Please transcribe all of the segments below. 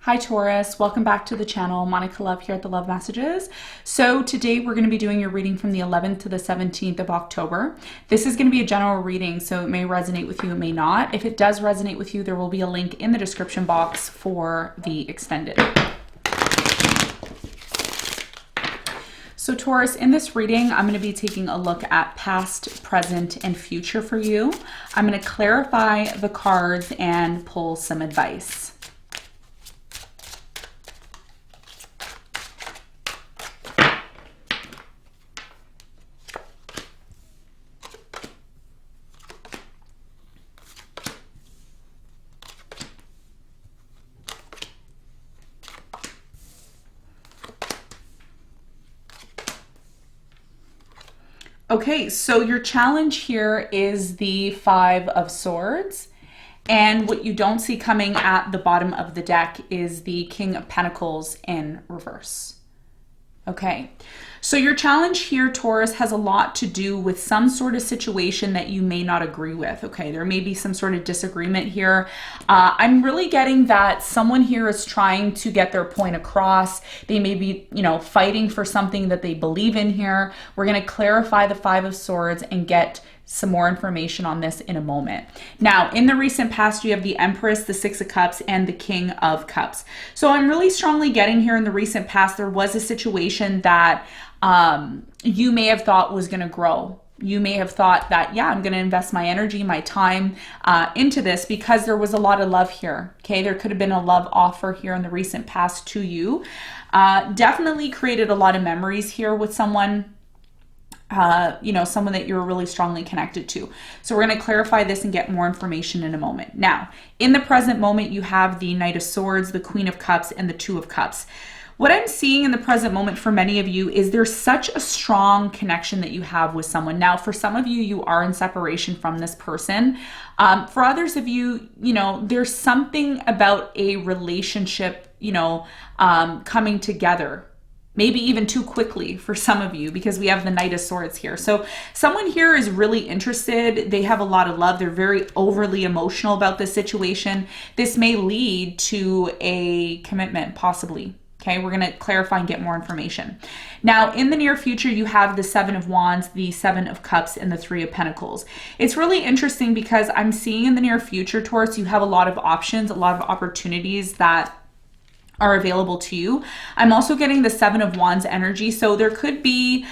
Hi Taurus, welcome back to the channel. Monica Love here at the Love Messages. So today we're going to be doing your reading from the 11th to the 17th of October. This is going to be a general reading, so it may resonate with you, it may not. If it does resonate with you, there will be a link in the description box for the extended. So Taurus, in this reading, I'm going to be taking a look at past, present, and future for you. I'm going to clarify the cards and pull some advice. Okay, so your challenge here is the Five of Swords, and what you don't see coming at the bottom of the deck is the King of Pentacles in reverse. Okay, so your challenge here, Taurus, has a lot to do with some sort of situation that you may not agree with. Okay, there may be some sort of disagreement here. I'm really getting that someone here is trying to get their point across. They may be, fighting for something that they believe in here. We're going to clarify the Five of Swords and get some more information on this in a moment. Now, in the recent past, you have the Empress, the Six of Cups, and the King of Cups. So I'm really strongly getting here in the recent past, there was a situation that you may have thought was going to grow. You may have thought that, yeah, I'm going to invest my energy, my time into this because there was a lot of love here. Okay, there could have been a love offer here in the recent past to you. Definitely created a lot of memories here with someone. Someone that you're really strongly connected to. So we're going to clarify this and get more information in a moment. Now, in the present moment, you have the Knight of Swords, the Queen of Cups, and the Two of Cups. What I'm seeing in the present moment for many of you is there's such a strong connection that you have with someone. Now, for some of you, you are in separation from this person. For others of you, there's something about a relationship, coming together. Maybe even too quickly for some of you because we have the Knight of Swords here. So someone here is really interested. They have a lot of love. They're very overly emotional about this situation. This may lead to a commitment, possibly. Okay, we're going to clarify and get more information. Now, in the near future, you have the Seven of Wands, the Seven of Cups, and the Three of Pentacles. It's really interesting because I'm seeing in the near future, Taurus, you have a lot of options, a lot of opportunities that are available to you. I'm also getting the Seven of Wands energy. So there could be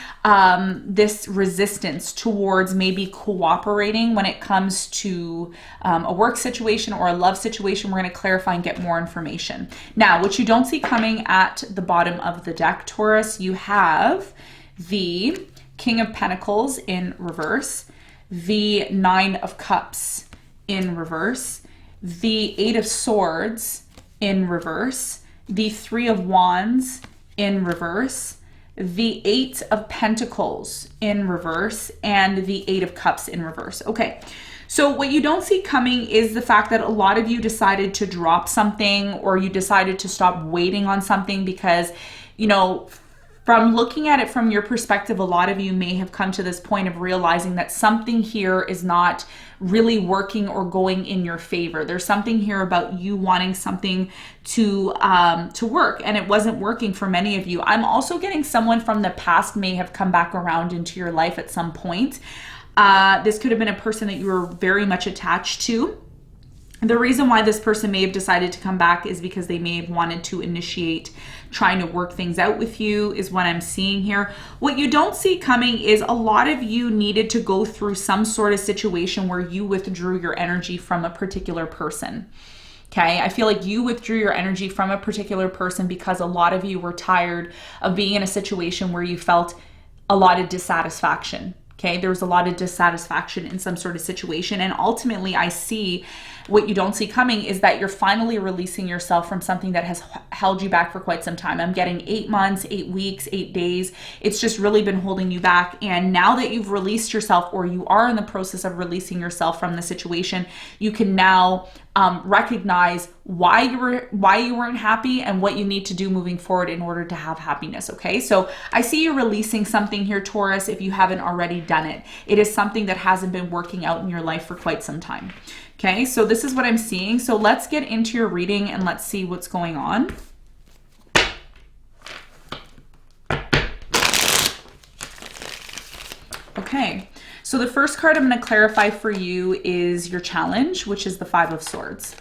this resistance towards maybe cooperating when it comes to a work situation or a love situation. We're going to clarify and get more information. Now, what you don't see coming at the bottom of the deck, Taurus, you have the King of Pentacles in reverse, the Nine of Cups in reverse, the Eight of Swords in reverse, the Three of Wands in reverse, the Eight of Pentacles in reverse, and the Eight of Cups in reverse. Okay, so what you don't see coming is the fact that a lot of you decided to drop something or you decided to stop waiting on something because, from looking at it from your perspective, a lot of you may have come to this point of realizing that something here is not really working or going in your favor. There's something here about you wanting something to work, and it wasn't working for many of you. I'm also getting someone from the past may have come back around into your life at some point. This could have been a person that you were very much attached to. The reason why this person may have decided to come back is because they may have wanted to initiate trying to work things out with you is what I'm seeing here. What you don't see coming is a lot of you needed to go through some sort of situation where you withdrew your energy from a particular person. Okay, I feel like you withdrew your energy from a particular person because a lot of you were tired of being in a situation where you felt a lot of dissatisfaction. Okay, there was a lot of dissatisfaction in some sort of situation. And ultimately, I see what you don't see coming is that you're finally releasing yourself from something that has held you back for quite some time. I'm getting 8 months, 8 weeks, 8 days. It's just really been holding you back. And now that you've released yourself, or you are in the process of releasing yourself from the situation, you can now recognize why you weren't happy and what you need to do moving forward in order to have happiness. Okay, so I see you releasing something here, Taurus, if you haven't already done it. It is something that hasn't been working out in your life for quite some time. Okay, so this is what I'm seeing. So let's get into your reading and let's see what's going on. Okay, so the first card I'm going to clarify for you is your challenge, which is the Five of Swords.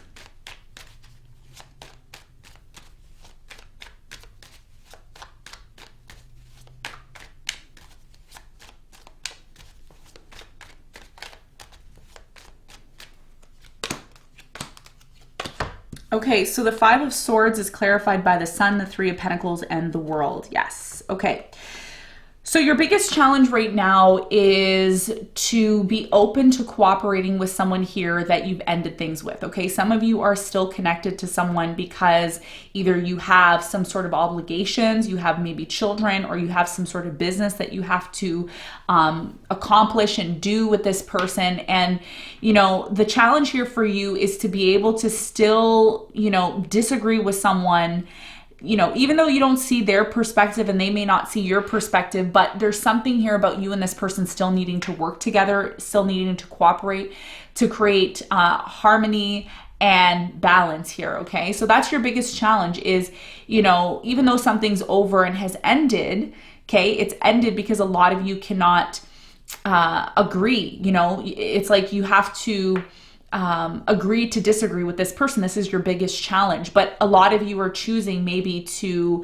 Okay, so the Five of Swords is clarified by the Sun, the Three of Pentacles, and the World. Yes. Okay. So your biggest challenge right now is to be open to cooperating with someone here that you've ended things with, okay? Some of you are still connected to someone because either you have some sort of obligations, you have maybe children, or you have some sort of business that you have to accomplish and do with this person. And, you know, the challenge here for you is to be able to still, you know, disagree with someone, you know, even though you don't see their perspective and they may not see your perspective, but there's something here about you and this person still needing to work together, still needing to cooperate to create harmony and balance here, okay? So that's your biggest challenge is, you know, even though something's over and has ended, okay, it's ended because a lot of you cannot agree, you know, it's like you have to agree to disagree with this person. This is your biggest challenge, but a lot of you are choosing maybe to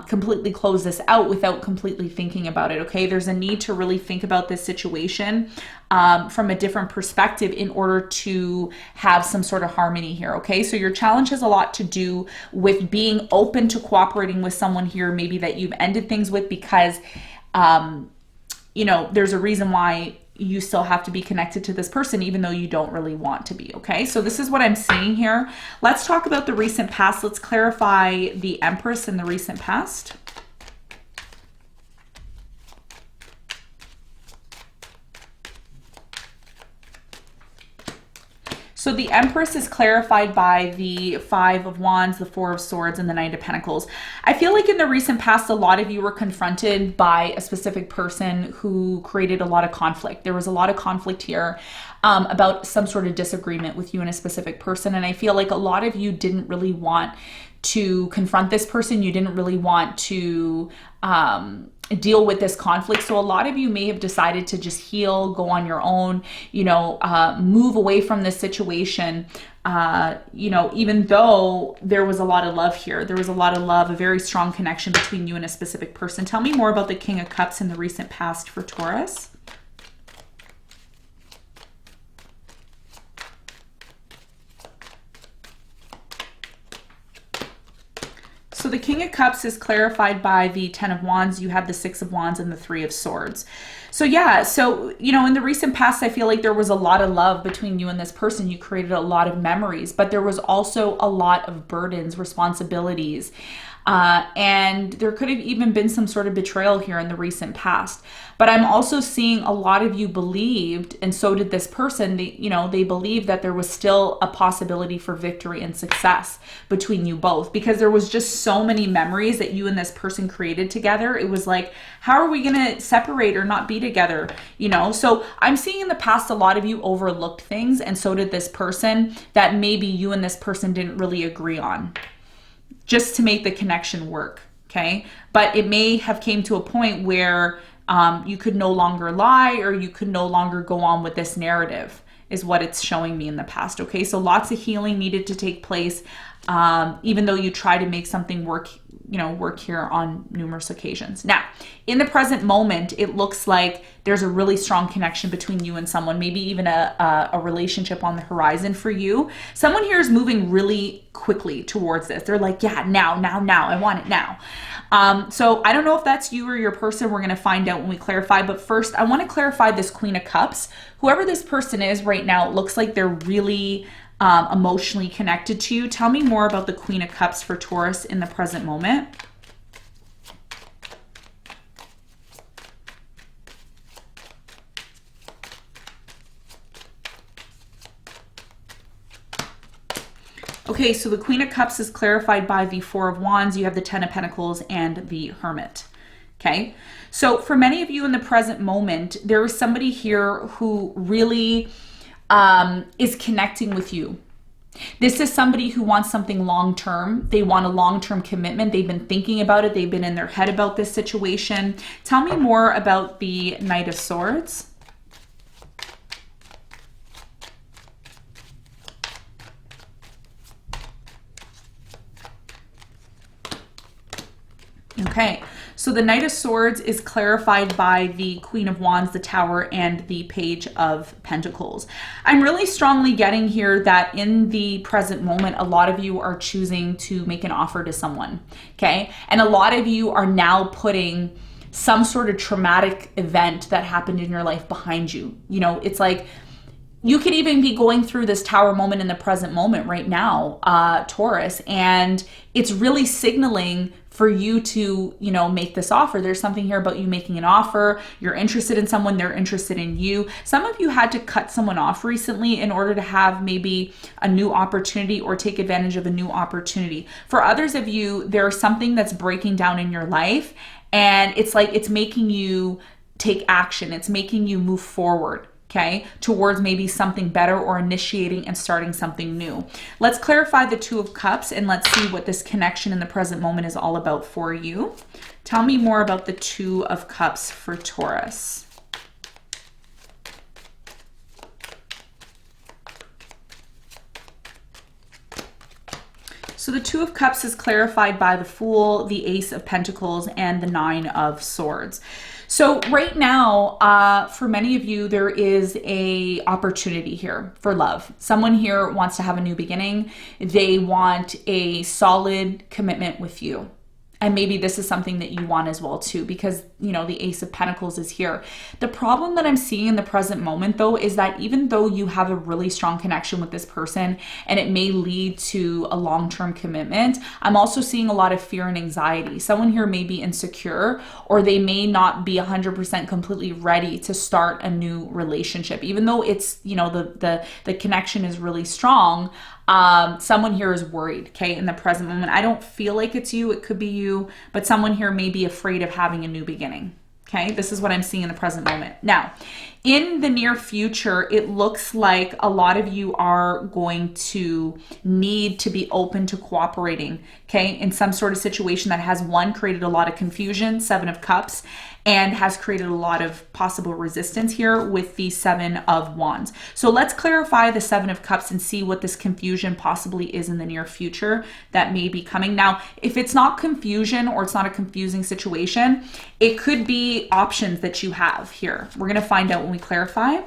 completely close this out without completely thinking about it. Okay, there's a need to really think about this situation from a different perspective in order to have some sort of harmony here. Okay, so your challenge has a lot to do with being open to cooperating with someone here, maybe that you've ended things with because you know, there's a reason why you still have to be connected to this person, even though you don't really want to be, okay? So this is what I'm seeing here. Let's talk about the recent past. Let's clarify the Empress in the recent past. So the Empress is clarified by the Five of Wands, the Four of Swords, and the Knight of Pentacles. I feel like in the recent past, a lot of you were confronted by a specific person who created a lot of conflict. There was a lot of conflict here about some sort of disagreement with you and a specific person. And I feel like a lot of you didn't really want to confront this person. You didn't really want to deal with this conflict. So a lot of you may have decided to just heal, go on your own, you know, move away from this situation, you know, even though there was a lot of love here. There was a lot of love, a very strong connection between you and a specific person. Tell me more about the King of Cups in the recent past for Taurus. So the King of Cups is clarified by the Ten of Wands. You have the Six of Wands and the Three of Swords. So yeah, so, you know, in the recent past, I feel like there was a lot of love between you and this person. You created a lot of memories, but there was also a lot of burdens, responsibilities, and there could have even been some sort of betrayal here in the recent past. But I'm also seeing a lot of you believed, and so did this person, you know, they believed that there was still a possibility for victory and success between you both, because there was just so many memories that you and this person created together. It was like, how are we going to separate or not be together? You know, so I'm seeing in the past, a lot of you overlooked things, and so did this person, that maybe you and this person didn't really agree on, just to make the connection work, okay? But it may have came to a point where you could no longer lie, or you could no longer go on with this narrative, is what it's showing me in the past, okay? So lots of healing needed to take place, even though you try to make something work, you know, work here on numerous occasions. Now, in the present moment, it looks like there's a really strong connection between you and someone, maybe even a relationship on the horizon for you. Someone here is moving really quickly towards this. They're like, yeah, now, I want it now. So I don't know if that's you or your person. We're going to find out when we clarify. But first, I want to clarify this Queen of Cups. Whoever this person is right now, it looks like they're really emotionally connected to you. Tell me more about the Queen of Cups for Taurus in the present moment. Okay, so the Queen of Cups is clarified by the Four of Wands. You have the Ten of Pentacles and the Hermit. Okay, so for many of you in the present moment, there is somebody here who really is connecting with you. This is somebody who wants something long-term. They want a long-term commitment. They've been thinking about it. They've been in their head about this situation. Tell me more about the Knight of Swords. Okay, so the Knight of Swords is clarified by the Queen of Wands, the Tower, and the Page of Pentacles. I'm really strongly getting here that in the present moment, a lot of you are choosing to make an offer to someone, okay? And a lot of you are now putting some sort of traumatic event that happened in your life behind you. You know, it's like, you could even be going through this Tower moment in the present moment right now, Taurus, and it's really signaling for you to, you know, make this offer. There's something here about you making an offer. You're interested in someone, they're interested in you. Some of you had to cut someone off recently in order to have maybe a new opportunity or take advantage of a new opportunity. For others of you, there's something that's breaking down in your life, and it's like it's making you take action. It's making you move forward, okay, towards maybe something better or initiating and starting something new. Let's clarify the Two of Cups and let's see what this connection in the present moment is all about for you. Tell me more about the Two of Cups for Taurus. So the Two of Cups is clarified by the Fool, the Ace of Pentacles, and the Nine of Swords. So right now, for many of you, there is a opportunity here for love. Someone here wants to have a new beginning. They want a solid commitment with you. And maybe this is something that you want as well too, because, you know, the Ace of Pentacles is here. The problem that I'm seeing in the present moment though, is that even though you have a really strong connection with this person and it may lead to a long-term commitment, I'm also seeing a lot of fear and anxiety. Someone here may be insecure, or they may not be 100% completely ready to start a new relationship. Even though it's, you know, the connection is really strong, someone here is worried, okay, in the present moment. I don't feel like it's you, it could be you, but someone here may be afraid of having a new beginning, okay? This is what I'm seeing in the present moment. Now, in the near future, it looks like a lot of you are going to need to be open to cooperating, okay, in some sort of situation that has, one, created a lot of confusion, Seven of Cups, and has created a lot of possible resistance here with the Seven of Wands. So let's clarify the Seven of Cups and see what this confusion possibly is in the near future that may be coming. Now, if it's not confusion or it's not a confusing situation, it could be options that you have here. We're gonna find out when we clarify.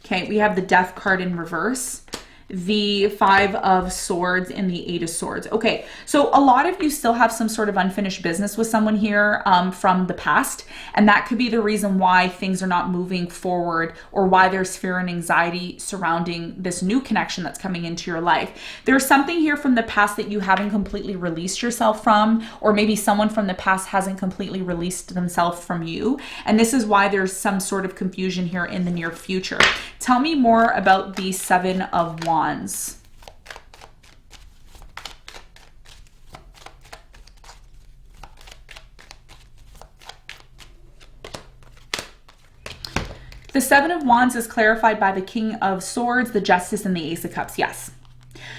Okay, we have the Death card in reverse, the Five of Swords, and the Eight of Swords. Okay, so a lot of you still have some sort of unfinished business with someone here from the past, and that could be the reason why things are not moving forward, or why there's fear and anxiety surrounding this new connection that's coming into your life. There's something here from the past that you haven't completely released yourself from, or maybe someone from the past hasn't completely released themselves from you, and this is why there's some sort of confusion here in the near future. Tell me more about the Seven of Wands. The Seven of Wands is clarified by the King of Swords, the Justice, and the Ace of Cups. Yes.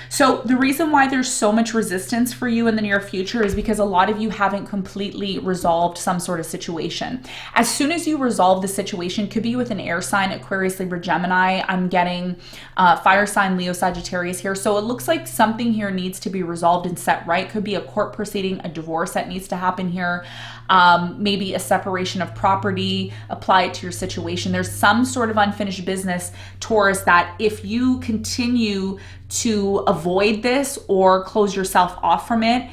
So the reason why there's so much resistance for you in the near future is because a lot of you haven't completely resolved some sort of situation. As soon as you resolve the situation, could be with an air sign, Aquarius, Libra, Gemini. I'm getting fire sign, Leo, Sagittarius here. So it looks like something here needs to be resolved and set right. Could be a court proceeding, a divorce that needs to happen here. Maybe a separation of property, apply it to your situation. There's some sort of unfinished business, Taurus, that if you continue to avoid this or close yourself off from it,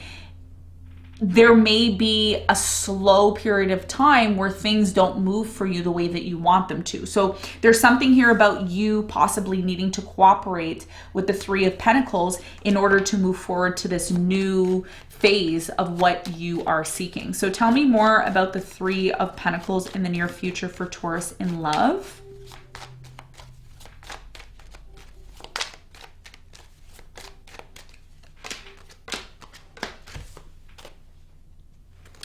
there may be a slow period of time where things don't move for you the way that you want them to. So there's something here about you possibly needing to cooperate with the Three of Pentacles in order to move forward to this new phase of what you are seeking. So tell me more about the Three of Pentacles in the near future for Taurus in love.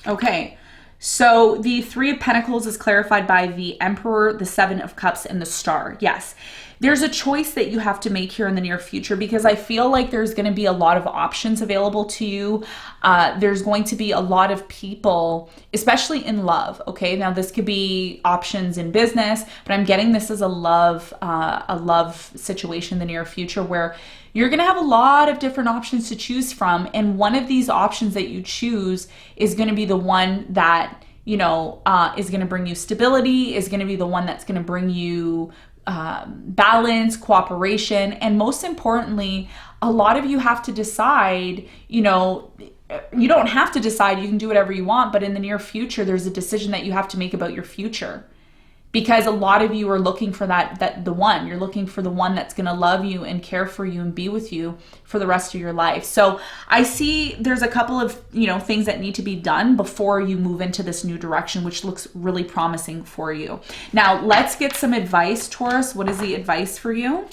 Okay, So the Three of Pentacles is clarified by the Emperor, the Seven of Cups, and the Star. Yes, there's a choice that you have to make here in the near future, because I feel like there's going to be a lot of options available to you. There's going to be a lot of people, especially in love. Okay, now this could be options in business, but I'm getting this as a love situation in the near future, where you're going to have a lot of different options to choose from. And one of these options that you choose is going to be the one that, you know, is going to bring you stability, is going to be the one that's going to bring you balance, cooperation. And most importantly, a lot of you have to decide, you know, you don't have to decide, you can do whatever you want, but in the near future, there's a decision that you have to make about your future. Because a lot of you are looking for the one. You're looking for the one that's going to love you and care for you and be with you for the rest of your life. So I see there's a couple of, you know, things that need to be done before you move into this new direction, which looks really promising for you. Now, let's get some advice, Taurus. What is the advice for you?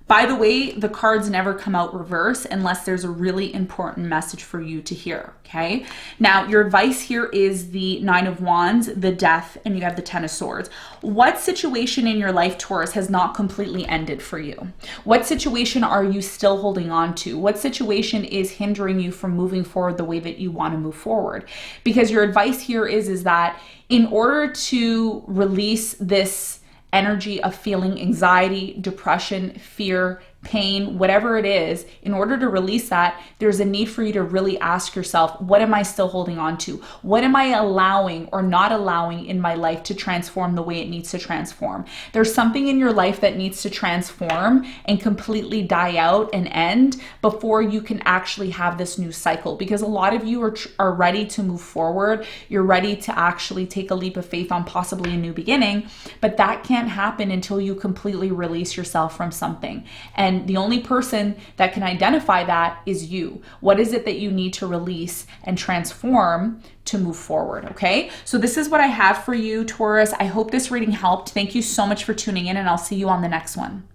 By the way, the cards never come out reverse unless there's a really important message for you to hear, okay? Now, your advice here is the Nine of Wands, the Death, and you have the Ten of Swords. What situation in your life, Taurus, has not completely ended for you? What situation are you still holding on to? What situation is hindering you from moving forward the way that you want to move forward? Because your advice here is that in order to release this energy of feeling anxiety, depression, fear, pain, whatever it is, in order to release that, there's a need for you to really ask yourself, what am I still holding on to? What am I allowing or not allowing in my life to transform the way it needs to transform? There's something in your life that needs to transform and completely die out and end before you can actually have this new cycle, because a lot of you are ready to move forward. You're ready to actually take a leap of faith on possibly a new beginning, but that can't happen until you completely release yourself from something. And the only person that can identify that is you. What is it that you need to release and transform to move forward, okay? So this is what I have for you, Taurus. I hope this reading helped. Thank you so much for tuning in, and I'll see you on the next one.